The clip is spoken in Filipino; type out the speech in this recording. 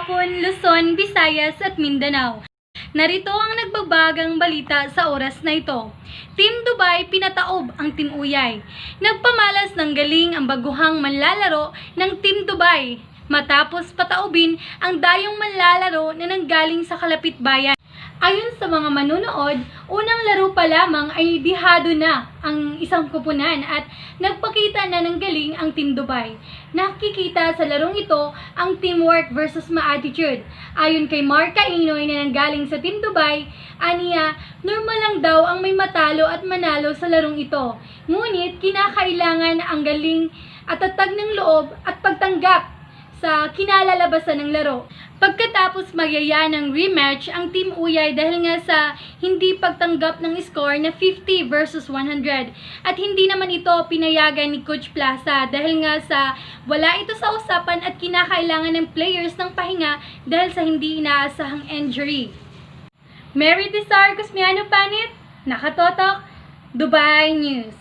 hapon, Luzon, Visayas at Mindanao. Narito ang nagbabagang balita sa oras na ito. Team Dubai pinataob ang Team Uyay. Nagpamalas ng galing ang baguhang manlalaro ng Team Dubai matapos pataobin ang dayong manlalaro na nanggaling sa kalapit bayan. Ayon sa mga manunood, unang laro pa lamang ay dihado na ang isang koponan at nagpakita na ng galing ang Team Dubai. Nakikita sa larong ito ang teamwork versus ma-attitude. Ayon kay Marca Inoy na nanggaling sa Team Dubai, aniya, normal lang daw ang may matalo at manalo sa larong ito. Ngunit kinakailangan ang galing at tatag ng loob at pagtanggap sa kinalalabasan ng laro. Pagkatapos magyaya ng rematch ang Team Uyay dahil nga sa hindi pagtanggap ng score na 50 versus 100 at hindi naman ito pinayagan ni Coach Plaza dahil nga sa wala ito sa usapan at kinakailangan ng players ng pahinga dahil sa hindi inaasahang injury. Mary Desar Cosmiano Panit, Nakatotok, Dubai News.